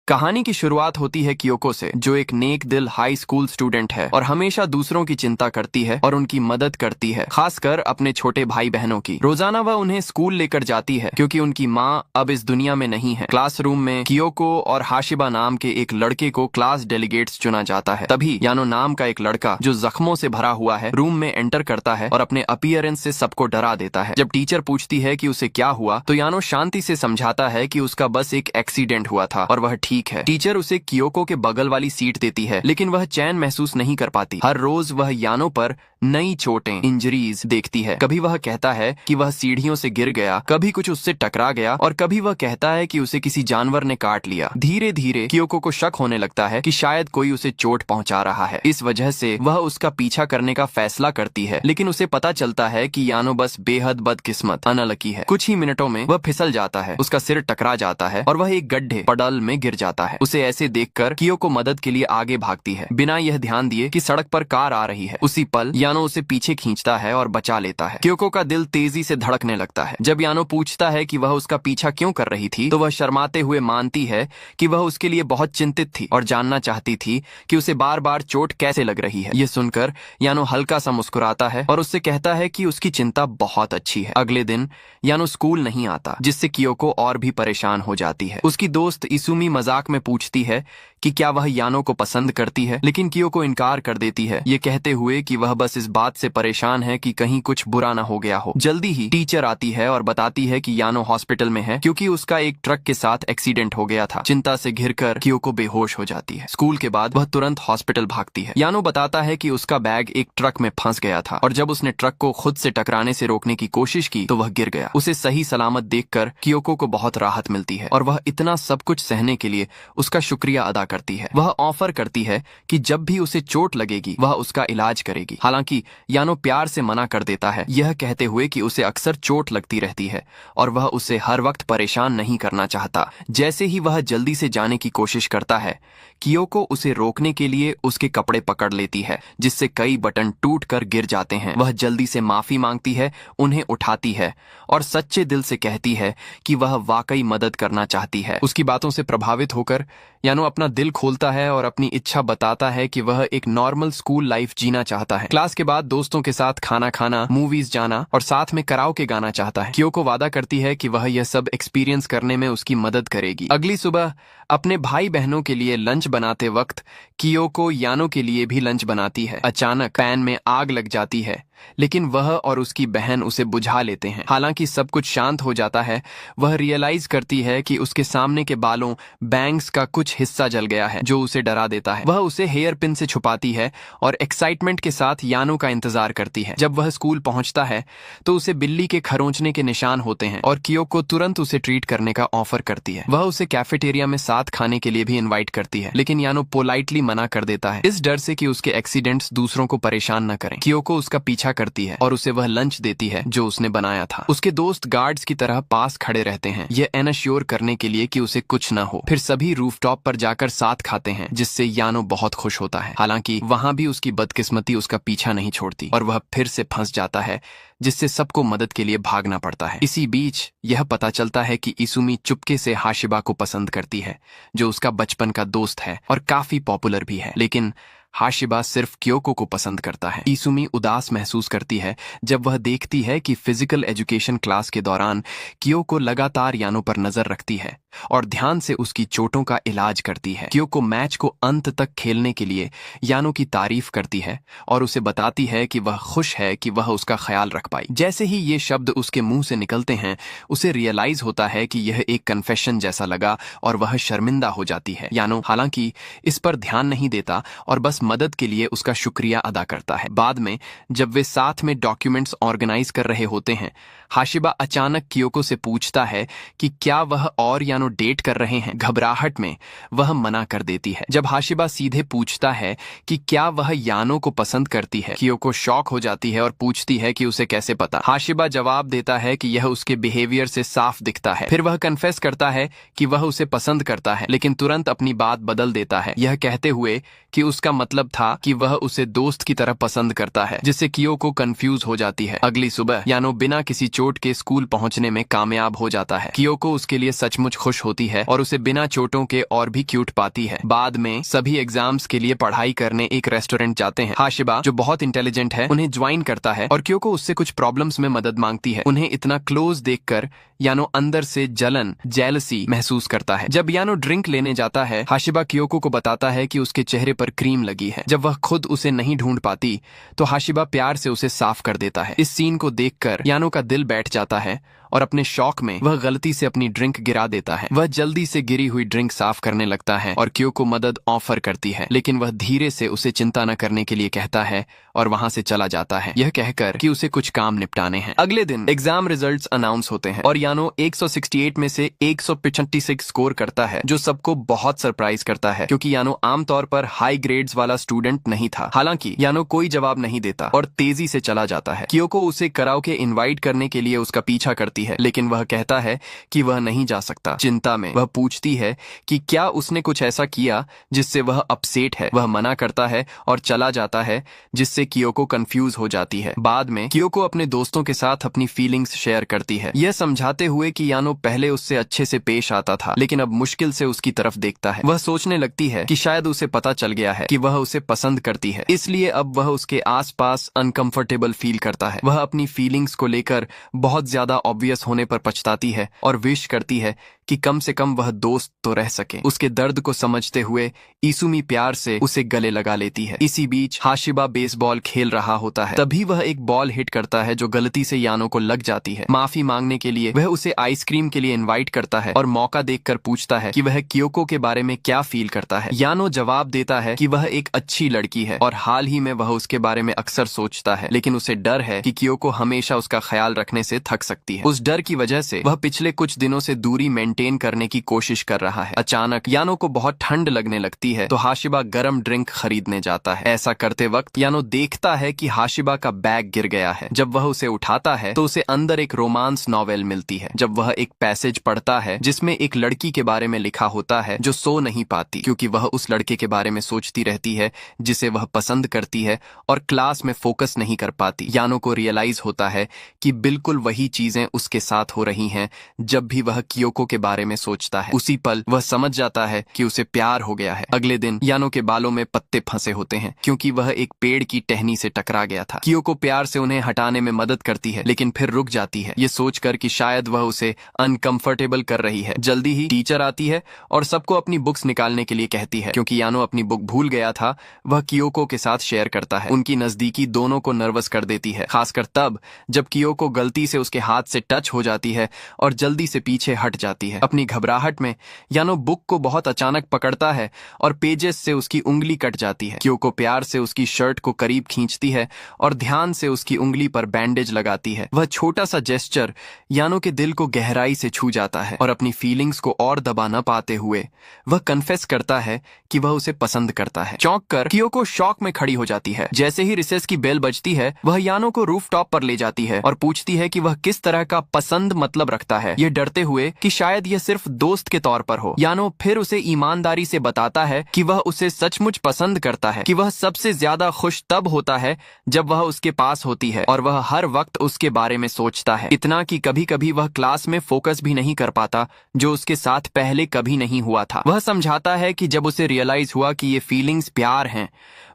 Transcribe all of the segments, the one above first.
कहानी की शुरुआत होती है कियोको से, जो एक नेक दिल हाई स्कूल स्टूडेंट है और हमेशा दूसरों की चिंता करती है और उनकी मदद करती है, खासकर अपने छोटे भाई बहनों की। रोजाना वह उन्हें स्कूल लेकर जाती है क्योंकि उनकी माँ अब इस दुनिया में नहीं है। क्लासरूम में कियोको और हाशिबा नाम के एक लड़के को क्लास डेलीगेट्स चुना जाता है। तभी यानो नाम का एक लड़का, जो जख्मों से भरा हुआ है, रूम में एंटर करता है और अपने अपीयरेंस से सबको डरा देता है। जब टीचर पूछती है कि उसे क्या हुआ, तो यानो शांति से समझाता है कि उसका बस एक एक्सीडेंट हुआ था और वह ठीक है। टीचर उसे कियोको के बगल वाली सीट देती है, लेकिन वह चैन महसूस नहीं कर पाती। हर रोज वह यानो पर नई चोटें, इंजरीज देखती है। कभी वह कहता है कि वह सीढ़ियों से गिर गया, कभी कुछ उससे टकरा गया और कभी वह कहता है कि उसे किसी जानवर ने काट लिया। धीरे धीरे कियोको को शक होने लगता है कि शायद कोई उसे चोट पहुंचा रहा है। इस वजह से वह उसका पीछा करने का फैसला करती है, लेकिन उसे पता चलता है कि यानो बस बेहद बदकिस्मत, अनलकी है। कुछ ही मिनटों में वह फिसल जाता है, उसका सिर टकरा जाता है और वह एक गड्ढे पडल में गिर जाता है। उसे ऐसे देखकर कियोको मदद के लिए आगे भागती है, बिना यह ध्यान दिए कि सड़क पर कार आ रही है। उसी पल यानो उसे पीछे खींचता है और बचा लेता है। कियोको का दिल तेजी से धड़कने लगता है। जब यानो पूछता है कि वह उसका पीछा क्यों कर रही थी, तो वह शर्माते हुए मानती है कि वह उसके लिए बहुत चिंतित थी और जानना चाहती थी कि उसे बार बार चोट कैसे लग रही है। ये सुनकर यानो हल्का सा मुस्कुराता है और उससे कहता है कि उसकी चिंता बहुत अच्छी है। अगले दिन यानो स्कूल नहीं आता, जिससे कियोको और भी परेशान हो जाती है। उसकी दोस्त इसुमी मजाक में पूछती है कि क्या वह यानो को पसंद करती है, लेकिन कियोको इनकार कर देती है, ये कहते हुए कि वह बस इस बात से परेशान है कि कहीं कुछ बुरा ना हो गया हो। जल्दी ही टीचर आती है और बताती है कि यानो हॉस्पिटल में है क्योंकि उसका एक ट्रक के साथ एक्सीडेंट हो गया था। चिंता से घिरकर कियोको बेहोश हो जाती है। स्कूल के बाद वह तुरंत हॉस्पिटल भागती है। यानो बताता है कि उसका बैग एक ट्रक में फंस गया था और जब उसने ट्रक को खुद से टकराने से रोकने की कोशिश की तो वह गिर गया। उसे सही सलामत देखकर कियोको को बहुत राहत मिलती है और वह इतना सब कुछ सहने के लिए उसका शुक्रिया अदा करती है। वह ऑफर करती है कि जब भी उसे चोट लगेगी वह उसका इलाज करेगी। हालांकि यानो प्यार से मना कर देता है, यह कहते हुए कि उसे अक्सर चोट लगती रहती है और वह उसे हर वक्त परेशान नहीं करना चाहता। जैसे ही वह जल्दी से जाने की कोशिश करता है, कियोको उसे रोकने के लिए उसके कपड़े पकड़ लेती है, जिससे कई बटन टूटकर गिर जाते हैं। वह जल्दी से माफी मांगती है, उन्हें उठाती है और सच्चे दिल से कहती है कि वह वाकई मदद करना चाहती है। उसकी बातों से प्रभावित होकर यानो अपना दिल खोलता है और अपनी इच्छा बताता है कि वह एक नॉर्मल स्कूल लाइफ जीना चाहता है। क्लास के बाद दोस्तों के साथ खाना खाना, मूवीज जाना और साथ में कराओके गाना चाहता है। कियोको वादा करती है कि वह यह सब एक्सपीरियंस करने में उसकी मदद करेगी। अगली सुबह अपने भाई बहनों के लिए लंच बनाते वक्त कियोको यानो के लिए भी लंच बनाती है। अचानक पैन में आग लग जाती है, लेकिन वह और उसकी बहन उसे बुझा लेते हैं। हालांकि सब कुछ शांत हो जाता है, वह रियलाइज करती है कि उसके सामने के बालों, बैंग्स का कुछ हिस्सा जल गया है, जो उसे डरा देता है। वह उसे हेयर पिन से छुपाती है और एक्साइटमेंट के साथ यानो का इंतजार करती है। जब वह स्कूल पहुंचता है तो उसे बिल्ली के खरोंचने के निशान होते हैं और कियोको तुरंत उसे ट्रीट करने का ऑफर करती है। वह उसे कैफेटेरिया में साथ खाने के लिए भी इनवाइट करती है, लेकिन यानो पोलाइटली मना कर देता है, इस डर से कि उसके एक्सीडेंट्स दूसरों को परेशान न करें। कियोको उसका पीछा करती है और उसे वह लंच देती है जो उसने बनाया था। उसके दोस्त गार्ड्स की तरह पास खड़े रहते हैं, ये एनश्योर करने के लिए कि उसे कुछ न हो। फिर सभी रूफटॉप पर जाकर साथ खाते हैं, जिससे यानो बहुत खुश होता है। हालांकि वहां भी उसकी बदकिस्मती उसका पीछा नहीं छोड़ती और वह फिर से फंस जाता है, जिससे सबको मदद के लिए भागना पड़ता है। इसी बीच यह पता चलता है कि इसुमी चुपके से हाशिबा को पसंद करती है, जो उसका बचपन का दोस्त है और काफी पॉपुलर भी है। लेकिन हाशिबा सिर्फ कियोको को पसंद करता है। इसुमी उदास महसूस करती है जब वह देखती है कि फिजिकल एजुकेशन क्लास के दौरान कियोको लगातार यानो पर नजर रखती है और ध्यान से उसकी चोटों का इलाज करती है। कियोको मैच को अंत तक खेलने के लिए यानो की तारीफ करती है और उसे बताती है कि वह खुश है कि वह उसका ख्याल रख पाई। जैसे ही ये शब्द उसके मुंह से निकलते हैं, उसे रियलाइज होता है कि यह एक कन्फेशन जैसा लगा और वह शर्मिंदा हो जाती है। यानो हालांकि इस पर ध्यान नहीं देता और बस मदद के लिए उसका शुक्रिया अदा करता है। बाद में जब वे साथ में डॉक्यूमेंट्स ऑर्गेनाइज कर रहे होते हैं, हाशिबा अचानक कियोको से पूछता है कि क्या वह और यानो डेट कर रहे हैं। घबराहट में वह मना कर देती है। जब हाशिबा सीधे पूछता है कि क्या वह यानो को पसंद करती है, कियोको शॉक हो जाती है और पूछती है कि उसे कैसे पता। हाशिबा जवाब देता है कि यह उसके बिहेवियर से साफ दिखता है। फिर वह कन्फेस करता है कि वह उसे पसंद करता है, लेकिन तुरंत अपनी बात बदल देता है, यह कहते हुए कि उसका मतलब था कि वह उसे दोस्त की तरह पसंद करता है, जिससे कियोको कंफ्यूज हो जाती है। अगली सुबह यानो बिना किसी चोट के स्कूल पहुंचने में कामयाब हो जाता है। कियोको उसके लिए सचमुच खुश होती है और उसे बिना चोटों के और भी क्यूट पाती है। बाद में सभी एग्जाम्स के लिए पढ़ाई करने एक रेस्टोरेंट जाते हैं। हाशिबा, जो बहुत इंटेलिजेंट है, उन्हें ज्वाइन करता है और क्योको उससे कुछ प्रॉब्लम्स में मदद मांगती है। उन्हें इतना क्लोज देखकर यानो अंदर से जलन, जेलसी महसूस करता है। जब यानो ड्रिंक लेने जाता है, हाशिबा कियोको को बताता है कि उसके चेहरे पर क्रीम लगी है। जब वह खुद उसे नहीं ढूंढ पाती तो हाशिबा प्यार से उसे साफ कर देता है। इस सीन को देखकर यानो का दिल बैठ जाता है और अपने शौक में वह गलती से अपनी ड्रिंक गिरा देता है। वह जल्दी से गिरी हुई ड्रिंक साफ करने लगता है और क्योको मदद ऑफर करती है, लेकिन वह धीरे से उसे चिंता न करने के लिए कहता है और वहां से चला जाता है, यह कहकर कि उसे कुछ काम निपटाने हैं। अगले दिन एग्जाम रिजल्ट्स अनाउंस होते हैं और यानो 168 में से 166 स्कोर करता है, जो सबको बहुत सरप्राइज करता है, क्योंकि यानो आमतौर पर हाई ग्रेड्स वाला स्टूडेंट नहीं था। हालांकि यानो कोई जवाब नहीं देता और तेजी से चला जाता है। कियोको उसे कराओके इनवाइट करने के लिए उसका पीछा करती है, लेकिन वह कहता है कि वह नहीं जा सकता। चिंता में वह पूछती है कि क्या उसने कुछ ऐसा किया जिससे वह अपसेट है। वह मना करता है और चला जाता है, जिससे कियोको कंफ्यूज हो जाती है। बाद में कियोको अपने दोस्तों के साथ अपनी फीलिंग्स शेयर करती है, यह समझाते हुए कि यानो पहले उससे अच्छे से पेश आता था, लेकिन अब मुश्किल से उसकी तरफ देखता है। वह सोचने लगती है कि शायद उसे पता चल गया है कि वह उसे पसंद करती है, इसलिए अब वह उसके आसपास अनकंफर्टेबल फील करता है। वह अपनी फीलिंग्स को लेकर बहुत ज्यादा ऑब्वियस होने पर पछताती है और विश करती है कि कम से कम वह दोस्त तो रह सके। उसके दर्द को समझते हुए इसुमी प्यार से उसे गले लगा लेती है। इसी बीच हाशिबा बेसबॉल खेल रहा होता है, तभी वह एक बॉल हिट करता है जो गलती से यानो को लग जाती है। माफी मांगने के लिए वह उसे आइसक्रीम के लिए इनवाइट करता है और मौका देखकर पूछता है कि वह कियोको के बारे में क्या फील करता है। यानो जवाब देता है कि वह एक अच्छी लड़की है और हाल ही में वह उसके बारे में अक्सर सोचता है, लेकिन उसे डर है कि कियोको हमेशा उसका ख्याल रखने से थक सकती है। उस डर की वजह से वह पिछले कुछ दिनों से दूरी मेंटेन करने की कोशिश कर रहा है। अचानक यानो को बहुत ठंड लगने लगती है तो हाशिबा गर्म ड्रिंक खरीदने जाता है। ऐसा करते वक्त यानो देखता है कि हाशिबा का बैग गिर गया है। जब वह उसे उठाता है तो उसे अंदर एक रोमांस नॉवेल मिलती है। जब वह एक पैसेज पढ़ता है जिसमें एक लड़की के बारे में लिखा होता है जो सो नहीं पाती, क्योंकि वह उस लड़के के बारे में सोचती रहती है जिसे वह पसंद करती है और क्लास में फोकस नहीं कर पाती। यानो को रियलाइज होता है कि बिल्कुल वही चीजें उसके साथ हो रही हैं जब भी वह कियोको के बारे में सोचता है। उसी पल वह समझ जाता है कि उसे प्यार हो गया है। अगले दिन यानो के बालों में पत्ते फंसे होते हैं, क्योंकि वह एक पेड़ की टहनी से टकरा गया था। कियोको प्यार से उन्हें हटाने में मदद करती है, लेकिन फिर रुक जाती है, ये सोचकर कि शायद वह उसे अनकंफर्टेबल कर रही है। जल्दी ही टीचर आती है और सबको अपनी बुक्स निकालने के लिए कहती है। क्योंकि यानो अपनी बुक भूल गया था, वह कियोको के साथ शेयर करता है। उनकी नजदीकी दोनों को नर्वस कर देती है, खासकर तब जब कियोको गलती से उसके हाथ से टच हो जाती है और जल्दी से पीछे हट जाती है। अपनी घबराहट में यानो बुक को बहुत अचानक पकड़ता है और पेजेस से उसकी उंगली कट जाती है। कियोको प्यार से उसकी शर्ट को करीब खींचती है और ध्यान से उसकी उंगली पर बैंडेज लगाती है। वह छोटा सा जेस्चर यानो के दिल को गहराई से छू जाता है और अपनी फीलिंग्स को और दबा न पाते हुए वह कन्फेस करता है कि वह उसे पसंद करता है। चौंक कर कियोको शॉक में खड़ी हो जाती है। जैसे ही रिसेस की बेल बजती है, वह यानो को रूफ टॉप पर ले जाती है और पूछती है कि वह किस तरह का पसंद मतलब रखता है, ये डरते हुए कि शायद यह सिर्फ दोस्त के तौर पर हो। यानो फिर उसे ईमानदारी से बताता है कि वह उसे सचमुच पसंद करता है, कि वह सबसे ज्यादा खुश तब होता है जब वह उसके पास होती है और वह हर वक्त उसके बारे में सोचता है। इतना कि कभी कभी वह क्लास में फोकस भी नहीं कर पाता, जो उसके साथ पहले कभी नहीं हुआ था। वह समझाता है कि जब उसे रियलाइज हुआ कि ये फीलिंग्स प्यार हैं,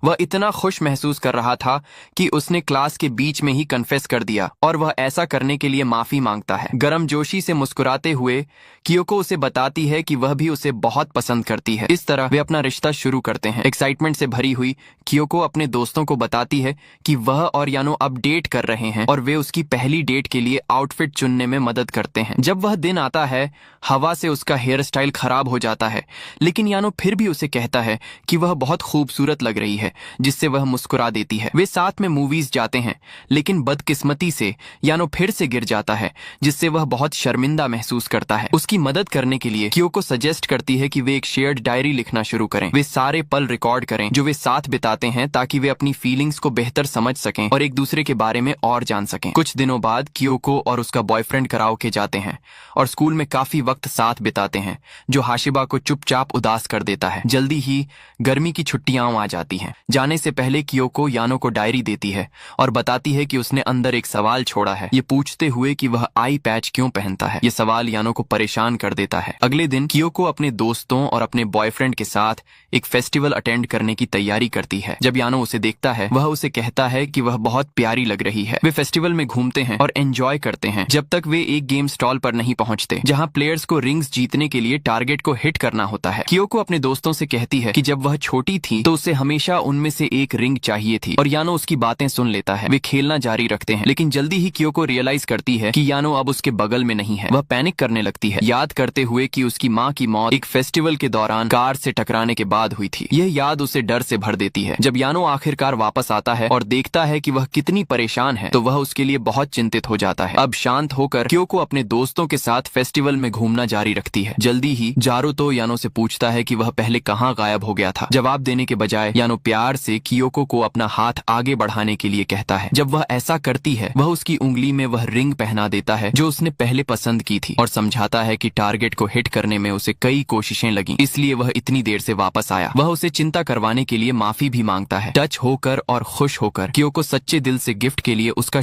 वह इतना खुश महसूस कर रहा था कि उसने क्लास के बीच में ही कन्फेस कर दिया और वह ऐसा करने के लिए माफी मांगता है। गर्मजोशी से मुस्कुराते हुए कियोको उसे बताती है कि वह भी उसे बहुत पसंद करती है। इस तरह वे अपना रिश्ता शुरू करते हैं। एक्साइटमेंट से भरी हुई कियोको अपने दोस्तों को बताती है कि वह और यानो अब डेट कर रहे हैं और वे उसकी पहली डेट के लिए आउटफिट चुनने में मदद करते हैं। जब वह दिन आता है, हवा से उसका हेयर स्टाइल खराब हो जाता है, लेकिन यानो फिर भी उसे कहता है कि वह बहुत खूबसूरत लग रही है, जिससे वह मुस्कुरा देती है। वे साथ में मूवीज जाते हैं, लेकिन बदकिस्मती से यानो फिर से गिर जाता है, जिससे वह बहुत शर्मिंदा महसूस करता है। उसकी मदद करने के लिए कियोको सजेस्ट करती है कि वे एक शेयर्ड डायरी लिखना शुरू करें। वे सारे पल रिकॉर्ड करें जो वे साथ बिताते हैं, ताकि वे अपनी फीलिंग्स को बेहतर समझ सकें और एक दूसरे के बारे में और जान सकें। कुछ दिनों बाद कियोको और उसका बॉयफ्रेंड कराओके जाते हैं और स्कूल में काफी वक्त साथ बिताते हैं, जो हाशिबा को चुपचाप उदास कर देता है। जल्दी ही गर्मी की छुट्टियां आ जाती हैं जाने से पहले कियोको यानो को डायरी देती है और बताती है कि उसने अंदर एक सवाल छोड़ा है, ये पूछते हुए कि वह आई पैच क्यों पहनता है। ये सवाल यानो को परेशान कर देता है। अगले दिन कियोको अपने दोस्तों और अपने बॉयफ्रेंड के साथ एक फेस्टिवल अटेंड करने की तैयारी करती है। जब यानो उसे देखता है वह उसे कहता है कि वह बहुत प्यारी लग रही है। वे फेस्टिवल में घूमते हैं और एंजॉय करते हैं जब तक वे एक गेम स्टॉल पर नहीं पहुंचते जहां प्लेयर्स को रिंग्स जीतने के लिए टारगेट को हिट करना होता है। कियोको अपने दोस्तों से कहती है कि जब वह छोटी थी तो उसे हमेशा उनमें से एक रिंग चाहिए थी और यानो उसकी बातें सुन लेता है। वे खेलना जारी रखते हैं, लेकिन जल्दी ही कियोको रियलाइज करती है कि यानो अब उसके बगल में नहीं है। वह पैनिक करने लगती है, याद करते हुए कि उसकी माँ की मौत एक फेस्टिवल के दौरान कार से टकराने के बाद हुई थी। यह याद उसे डर से भर देती है। जब यानो आखिरकार वापस आता है और देखता है कि वह कितनी परेशान है तो वह उसके लिए बहुत चिंतित हो जाता है। अब शांत होकर कियोको अपने दोस्तों के साथ फेस्टिवल में घूमना जारी रखती है। जल्दी ही जारुतो यानो से पूछता है कि वह पहले कहाँ गायब हो गया था। जवाब देने के बजाय यानो प्यार से कियोको को अपना हाथ आगे बढ़ाने के लिए कहता है। जब वह ऐसा करती है वह उसकी उंगली में वह रिंग पहना देता है जो उसने पहले पसंद की थी और समझाता है कि टारगेट को हिट करने में उसे कई कोशिशें लगी, इसलिए वह इतनी देर से वापस आया। वह उसे चिंता करवाने के लिए माफी भी मांगता है। टच होकर और खुश होकर कियोको सच्चे दिल से गिफ्ट के लिए उसका